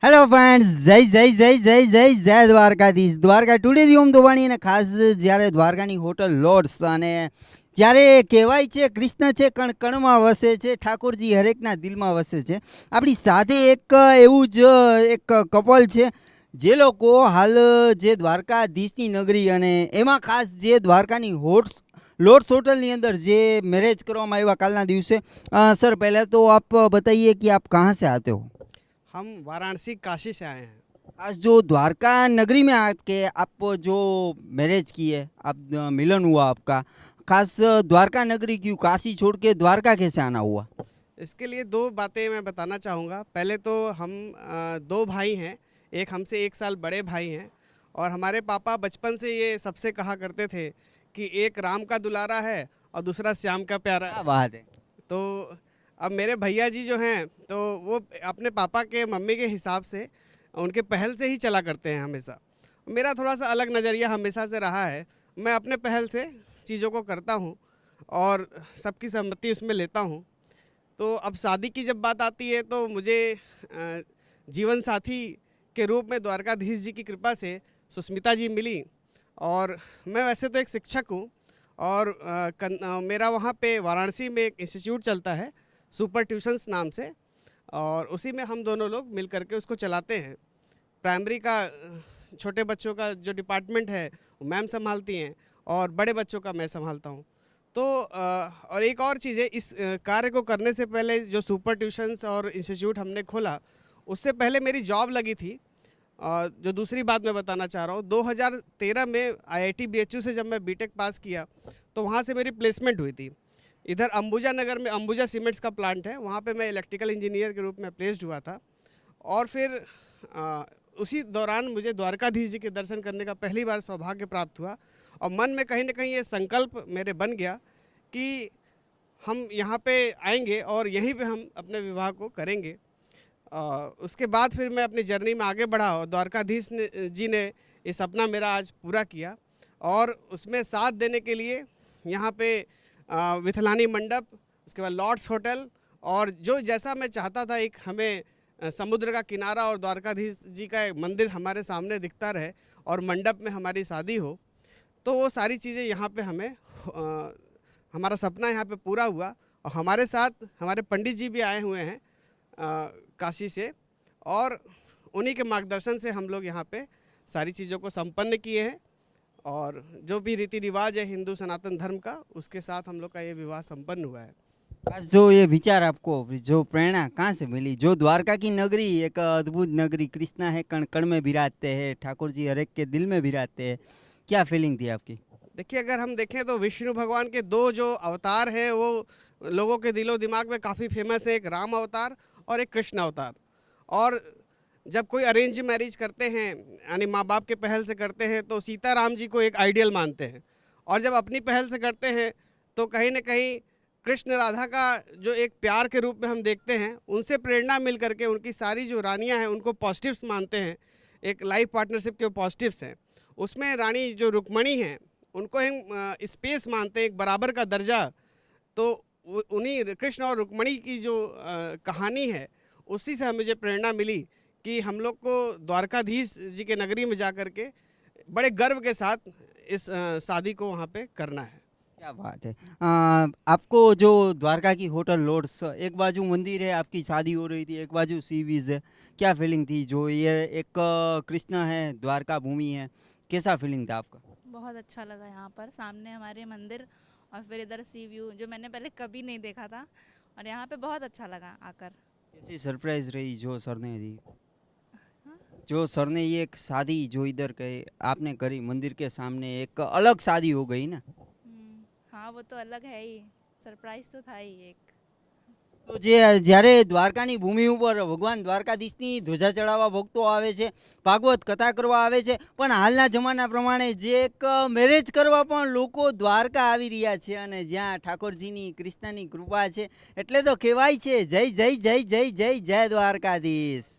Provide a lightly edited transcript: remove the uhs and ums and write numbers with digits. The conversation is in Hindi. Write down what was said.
હેલો ફ્રેન્ડ્સ, જય જય જય જય જય જય દ્વારકાધીશ. દ્વારકા ટુડેથી ઓમ ધોવાણી અને ખાસ જ્યારે દ્વારકાની હોટલ લોર્ડ્સ અને જ્યારે કહેવાય છે કૃષ્ણ છે કણ કણમાં વસે છે, ઠાકોરજી હરેકના દિલમાં વસે છે. આપણી સાથે એક એવું જ એક કપલ છે જે લોકો હાલ જે દ્વારકાધીશની નગરી અને એમાં ખાસ જે દ્વારકાની લોર્ડ્સ હોટલની અંદર જે મેરેજ કરવામાં આવ્યા કાલના દિવસે. સર પહેલાં તો આપ बताइए कि आप कहाँ से आते हो? हम वाराणसी काशी से आए हैं। आज जो द्वारका नगरी में आके आप जो मैरिज की है, आप मिलन हुआ आपका, खास द्वारका नगरी क्यों, काशी छोड़ के द्वारका कैसे आना हुआ? इसके लिए दो बातें मैं बताना चाहूँगा। पहले तो हम दो भाई हैं, एक हमसे 1 साल बड़े भाई हैं और हमारे पापा बचपन से ये सबसे कहा करते थे कि एक राम का दुलारा है और दूसरा श्याम का प्यारा क्या है। बात है। तो अब मेरे भैया जी जो हैं तो वो अपने पापा के मम्मी के हिसाब से उनके पहल से ही चला करते हैं हमेशा। मेरा थोड़ा सा अलग नज़रिया हमेशा से रहा है। मैं अपने पहल से चीज़ों को करता हूँ और सबकी सहमति उसमें लेता हूँ। तो अब शादी की जब बात आती है तो मुझे जीवन साथी के रूप में द्वारकाधीश जी की कृपा से सुस्मिता जी मिली। और मैं वैसे तो एक शिक्षक हूँ और मेरा वहाँ पे वाराणसी में एक इंस्टीट्यूट चलता है सुपर ट्यूशन्स नाम से, और उसी में हम दोनों लोग मिल करके उसको चलाते हैं। प्राइमरी का छोटे बच्चों का जो डिपार्टमेंट है वो मैम संभालती हैं और बड़े बच्चों का मैं संभालता हूँ। तो और एक और चीज़ है, इस कार्य को करने से पहले जो सुपर ट्यूशन्स और इंस्टीट्यूट हमने खोला उससे पहले मेरी जॉब लगी थी। जो दूसरी बात मैं बताना चाह रहा हूँ, 2013 में IIT BHU से जब मैं बीटेक पास किया तो वहाँ से मेरी प्लेसमेंट हुई थी। इधर अंबुजा नगर में अंबुजा सीमेंट्स का प्लांट है, वहाँ पे मैं इलेक्ट्रिकल इंजीनियर के रूप में प्लेस्ड हुआ था। और फिर उसी दौरान मुझे द्वारकाधीश जी के दर्शन करने का पहली बार सौभाग्य प्राप्त हुआ और मन में कहीं ना कहीं ये संकल्प मेरे बन गया कि हम यहाँ पे आएंगे और यहीं पे हम अपने विवाह को करेंगे। उसके बाद फिर मैं अपनी जर्नी में आगे बढ़ा और द्वारकाधीश जी ने ये सपना मेरा आज पूरा किया और उसमें साथ देने के लिए यहाँ पे विथलानी मंडप, उसके बाद लॉर्ड्स होटल, और जो जैसा मैं चाहता था एक हमें समुद्र का किनारा और द्वारकाधीश जी का एक मंदिर हमारे सामने दिखता रहे और मंडप में हमारी शादी हो, तो वो सारी चीज़ें यहाँ पे हमें हमारा सपना यहाँ पे पूरा हुआ। और हमारे साथ हमारे पंडित जी भी आए हुए हैं काशी से, और उन्हीं के मार्गदर्शन से हम लोग यहाँ पे सारी चीज़ों को संपन्न किए हैं और जो भी रीति रिवाज है हिंदू सनातन धर्म का, उसके साथ हम लोग का ये विवाह संपन्न हुआ है। खास जो ये विचार आपको, जो प्रेरणा कहाँ से मिली? जो द्वारका की नगरी एक अद्भुत नगरी, कृष्णा है कण कण में विराजते हैं, ठाकुर जी हरेक के दिल में विराजते हैं, क्या फीलिंग थी आपकी? देखिए, अगर हम देखें तो विष्णु भगवान के 2 जो अवतार हैं वो लोगों के दिलो दिमाग में काफ़ी फेमस है, एक राम अवतार और एक कृष्ण अवतार। और जब कोई अरेंज मैरिज करते हैं यानी माँ बाप के पहल से करते हैं तो सीता राम जी को एक आइडियल मानते हैं, और जब अपनी पहल से करते हैं तो कहीं ना कहीं कृष्ण राधा का जो एक प्यार के रूप में हम देखते हैं, उनसे प्रेरणा मिल करके उनकी सारी जो रानियां हैं उनको पॉजिटिव्स मानते हैं, एक लाइफ पार्टनरशिप के पॉजिटिव्स हैं। उसमें रानी जो रुक्मणी हैं उनको हम स्पेस मानते हैं, एक बराबर का दर्जा। तो उन्हीं कृष्ण और रुक्मणी की जो कहानी है उसी से हमें जो प्रेरणा मिली कि हम लोग को द्वारकाधीश जी के नगरी में जा कर के बड़े गर्व के साथ इस शादी को वहाँ पे करना है। क्या बात है। आपको जो द्वारका की होटल लोर्ड्स, एक बाजू मंदिर है, आपकी शादी हो रही थी, एक बाजू सी बीच है, क्या फीलिंग थी? जो ये एक कृष्णा है, द्वारका भूमि है, कैसा फीलिंग था आपका? बहुत अच्छा लगा यहाँ पर, सामने हमारे मंदिर और फिर इधर सी व्यू जो मैंने पहले कभी नहीं देखा था, और यहाँ पे बहुत अच्छा लगा आकर। कैसी सरप्राइज रही जो सर ने दी? जो सर ने ये एक शादी जो इधर कही आपने करी मंदिर के सामने, एक अलग शादी हो गई ना? हाँ, वो तो अलग है ही, सरप्राइज तो था ही एक। તો જે જ્યારે દ્વારકાની ભૂમિ ઉપર ભગવાન દ્વારકાધીશની ધ્વજા ચડાવવા ભક્તો આવે છે, ભાગવત કથા કરવા આવે છે, પણ હાલના જમાના પ્રમાણે જે એક મેરેજ કરવા પણ લોકો દ્વારકા આવી રહ્યા છે અને જ્યાં ઠાકોરજીની કૃષ્ણની કૃપા છે, એટલે તો કહેવાય છે જય જય જય જય જય જય દ્વારકાધીશ.